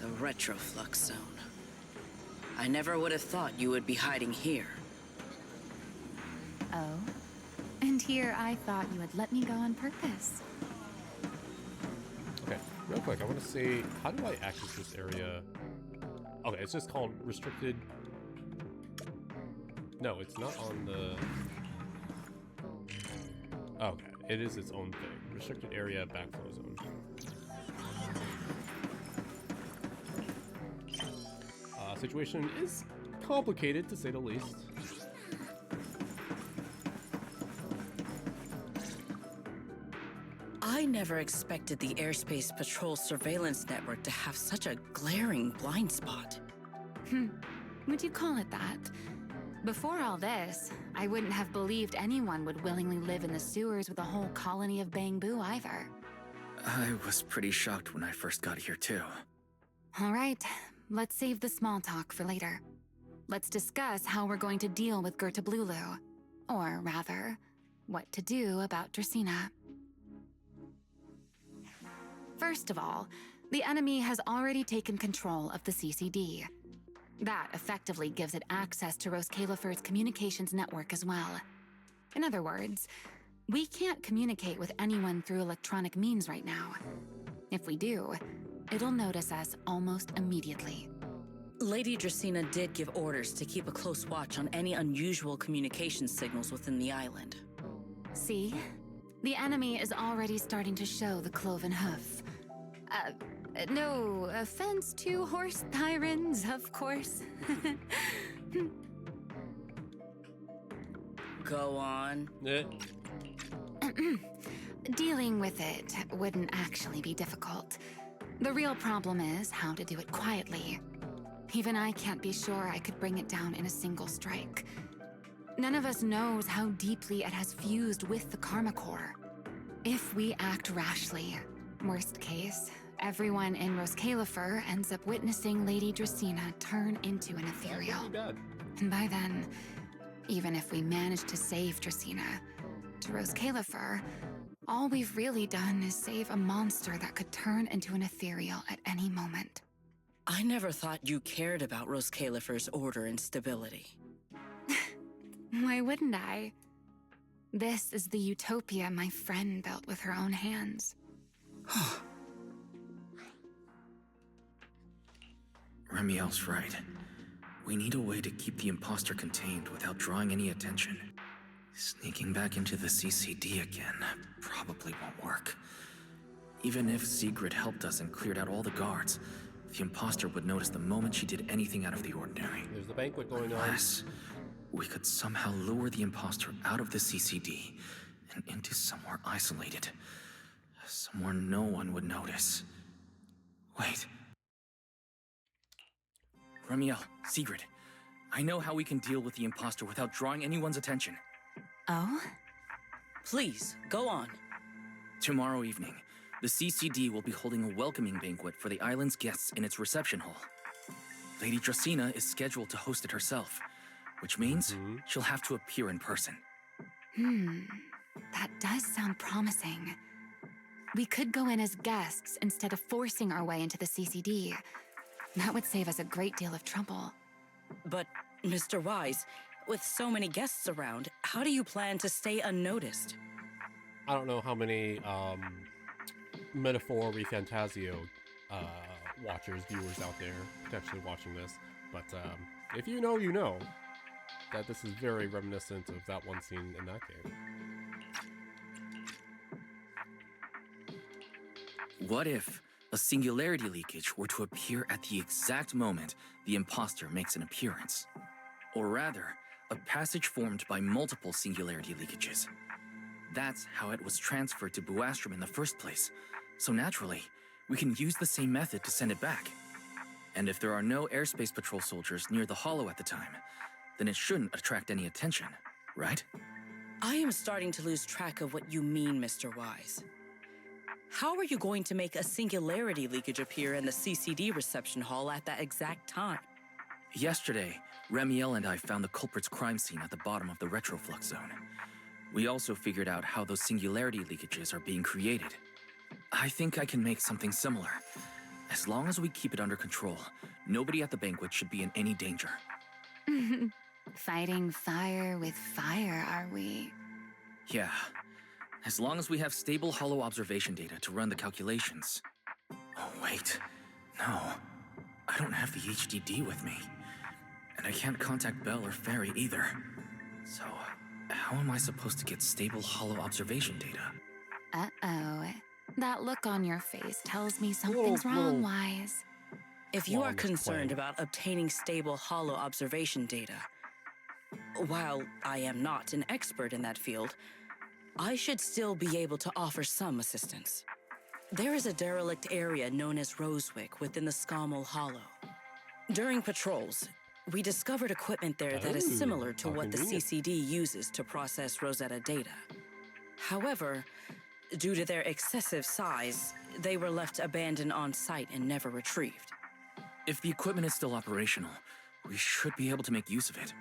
The Retroflux Zone. I never would have thought you would be hiding here. Oh? And here I thought you would let me go on purpose. Okay, real quick, I want to say, how do I access this area? Okay, it's just called restricted. No, it's not on the. Okay, it is its own thing. Restricted area backflow zone. Situation is complicated to say the least. I never expected the Airspace Patrol surveillance network to have such a glaring blind spot. Would you call it that? Before all this, I wouldn't have believed anyone would willingly live in the sewers with a whole colony of Bangbu either. I was pretty shocked when I first got here too. All right, let's save the small talk for later. Let's discuss how we're going to deal with Gerta Blulu. Or rather, what to do about Dracena. First of all, the enemy has already taken control of the CCD. That effectively gives it access to Roskalifer's communications network as well. In other words, we can't communicate with anyone through electronic means right now. If we do, it'll notice us almost immediately. Lady Dracena did give orders to keep a close watch on any unusual communication signals within the island. See? The enemy is already starting to show the cloven hoof. No offense to horse tyrants, of course. Go on. Dealing with it wouldn't actually be difficult. The real problem is how to do it quietly. Even I can't be sure I could bring it down in a single strike. None of us knows how deeply it has fused with the Karma Core. If we act rashly, worst case, everyone in Roskalifer ends up witnessing Lady Dracena turn into an ethereal. And by then, even if we manage to save Dracena, to Roskalifer, all we've really done is save a monster that could turn into an ethereal at any moment. I never thought you cared about Roskalifer's order and stability. Why wouldn't I? This is the utopia my friend built with her own hands. Remiel's right. We need a way to keep the imposter contained without drawing any attention. Sneaking back into the CCD again probably won't work. Even if Sigrid helped us and cleared out all the guards, the imposter would notice the moment she did anything out of the ordinary. There's the banquet going on. Unless we could somehow lure the imposter out of the CCD and into somewhere isolated. Somewhere no one would notice. Wait. Remiel, Sigrid, I know how we can deal with the imposter without drawing anyone's attention. Oh? Please, go on. Tomorrow evening, the CCD will be holding a welcoming banquet for the island's guests in its reception hall. Lady Dracena is scheduled to host it herself, which means she'll have to appear in person. That does sound promising. We could go in as guests instead of forcing our way into the CCD. That would save us a great deal of trouble. But, Mr. Wise, with so many guests around, how do you plan to stay unnoticed? I don't know how many Metaphor Refantasio watchers, viewers out there potentially watching this, but if you know, you know that this is very reminiscent of that one scene in that game. What if a singularity leakage were to appear at the exact moment the imposter makes an appearance? Or rather, a passage formed by multiple singularity leakages. That's how it was transferred to Buastrom in the first place. So naturally, we can use the same method to send it back. And if there are no airspace patrol soldiers near the hollow at the time, then it shouldn't attract any attention, right? I am starting to lose track of what you mean, Mr. Wise. How are you going to make a singularity leakage appear in the CCD reception hall at that exact time? Yesterday, Remiel and I found the culprit's crime scene at the bottom of the retroflux zone. We also figured out how those singularity leakages are being created. I think I can make something similar. As long as we keep it under control, nobody at the banquet should be in any danger. Fighting fire with fire, are we? Yeah. As long as we have stable hollow observation data to run the calculations. Oh, wait. No. I don't have the HDD with me. And I can't contact Belle or Ferry either. So, how am I supposed to get stable hollow observation data? Uh-oh. That look on your face tells me something's wrong, Wise. If you are concerned about obtaining stable hollow observation data, while I am not an expert in that field, I should still be able to offer some assistance. There is a derelict area known as Rosewick within the Scommel Hollow. During patrols, We discovered equipment there that is similar to how what the convenient. CCD uses to process Rosetta data. However, due to their excessive size, they were left abandoned on site and never retrieved. If the equipment is still operational, we should be able to make use of it.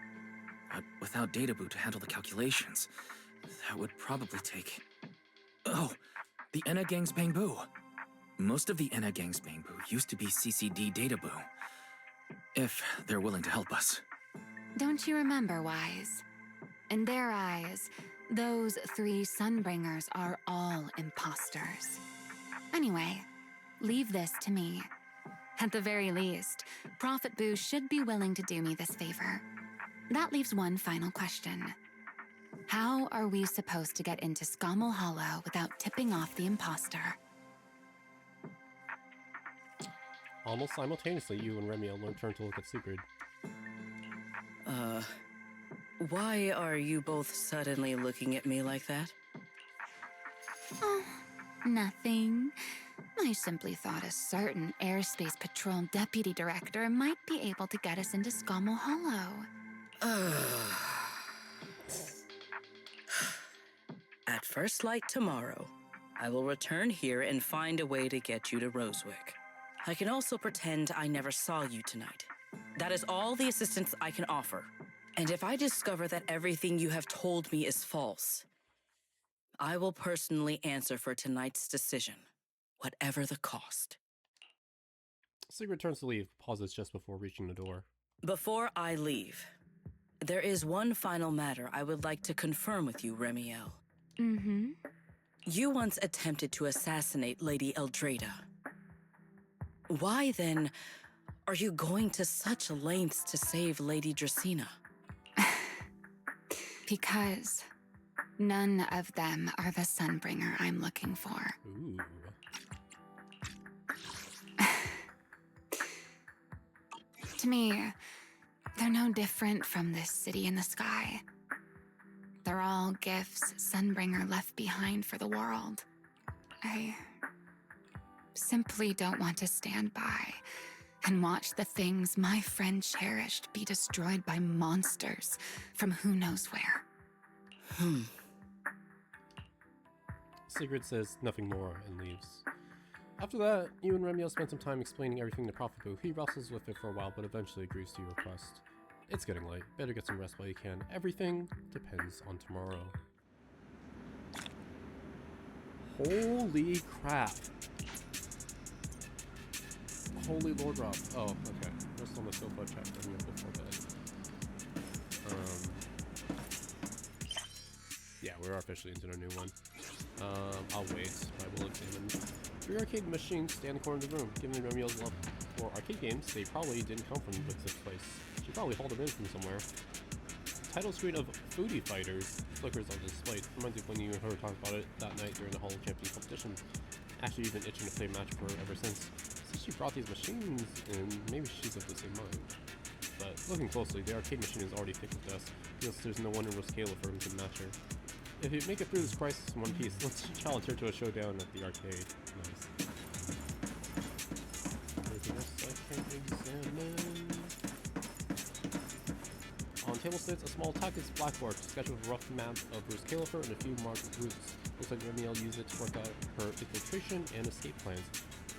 But without Databoot to handle the calculations, that would probably take... Oh, the Enna Gang's Bangbu. Most of the Enna Gang's Bangbu used to be CCD Databoo. If they're willing to help us. Don't you remember, Wise? In their eyes, those 3 Sunbringers are all imposters. Anyway, leave this to me. At the very least, Prophet Boo should be willing to do me this favor. That leaves one final question. How are we supposed to get into Scommel Hollow without tipping off the imposter? Almost simultaneously, you and Remiel turn to look at Sigrid. Why are you both suddenly looking at me like that? Oh, nothing. I simply thought a certain Airspace Patrol Deputy Director might be able to get us into Scommel Hollow. At first light tomorrow, I will return here and find a way to get you to Rosewick. I can also pretend I never saw you tonight. That is all the assistance I can offer. And if I discover that everything you have told me is false, I will personally answer for tonight's decision, whatever the cost. Sigrid turns to leave, pauses just before reaching the door. Before I leave, there is one final matter I would like to confirm with you, Remiel. Mm-hmm. You once attempted to assassinate Lady Eldrada. Why, then, are you going to such lengths to save Lady Dracena? Because none of them are the Sunbringer I'm looking for. Ooh. To me, they're no different from this city in the sky. They're all gifts Sunbringer left behind for the world. I simply don't want to stand by and watch the things my friend cherished be destroyed by monsters from who knows where. Sigrid says nothing more and leaves. After that, you and Remiel spend some time explaining everything to Prophet Boo. He wrestles with it for a while, but eventually agrees to your request. It's getting late. Better get some rest while you can. Everything depends on tomorrow. Holy crap. Holy Lord Rob. Oh, okay. Rest on the sofa, check before bed. Yeah, we're officially into the new one. I'll wait. I will examine. 3 arcade machines stand in the corner of the room. Given Remiel's love for arcade games, they probably didn't come from this place. She probably hauled them in from somewhere. Title screen of Foodie Fighters flickers on display. Reminds me of when you and her talked about it that night during the Hall of Champions competition. Actually, you've been itching to play a match for her ever since. Since she brought these machines in, maybe she's of the same mind. But looking closely, the arcade machine is already thick with dust. Feels there's no one in Roscala for him to match her. If you make it through this crisis in one piece, let's challenge her to a showdown at the arcade. Nice. Anything else I can examine? On table sits a small tactics blackboard, sketch of a rough map of Bruce Califer and a few marked routes. Looks like Remiel used it to work out her infiltration and escape plans.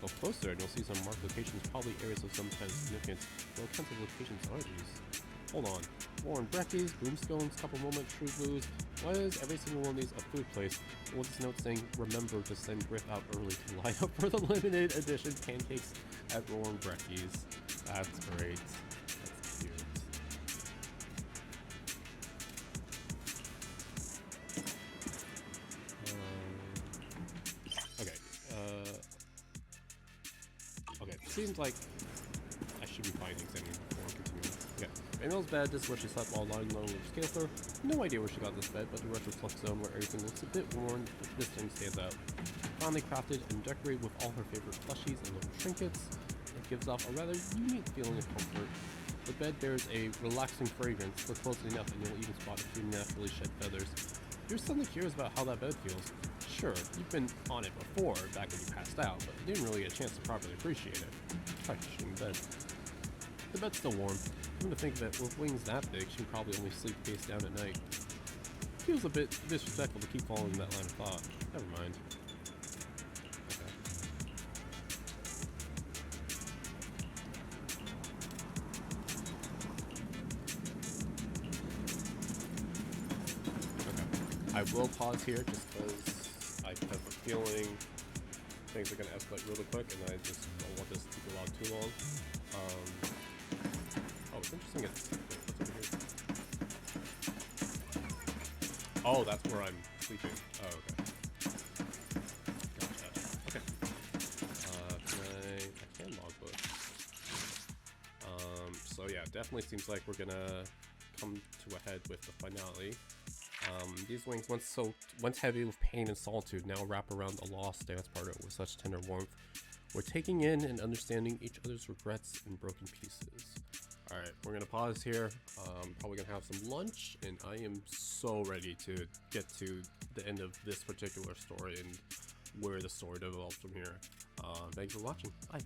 Go closer and you'll see some marked locations, probably areas of some kind of significance. What kinds of locations are these? Hold on. Warren Breckies, Boomscones, Couple Moment, True Blues. Why is every single one of these a food place? What's this note saying, remember to send Griff out early to line up for the limited edition pancakes at Warren Breckies. That's great. That's cute. Okay, seems like I should be fine examining before continuing. Okay, Remiel's bed, this is where she slept while lying low with Scalethor. No idea where she got this bed, but the retro flux zone where everything looks a bit worn, this thing stands out. Finely crafted and decorated with all her favorite plushies and little trinkets, it gives off a rather unique feeling of comfort. The bed bears a relaxing fragrance. Look closely enough and you'll even spot a few naturally shed feathers. You're suddenly curious about how that bed feels. Sure, you've been on it before, back when you passed out, but you didn't really get a chance to properly appreciate it. Try shooting the bed. The bed's still warm. I'm gonna think that with wings that big, she can probably only sleep face down at night. Feels a bit disrespectful to keep following that line of thought. Never mind. Okay. I will pause here just because I have a feeling things are going to escalate really quick, and I just don't want this to go on too long. Oh, it's interesting. What's over here? Oh, that's where I'm sleeping. Oh, okay. Gotcha. Okay. I can logbook. So yeah, definitely seems like we're gonna come to a head with the finale. These wings, once heavy with pain and solitude, now wrap around the lost dance partner with such tender warmth. We're taking in and understanding each other's regrets and broken pieces. Alright, we're gonna pause here. Probably gonna have some lunch, and I am so ready to get to the end of this particular story and where the story develops from here. Thanks for watching. Bye.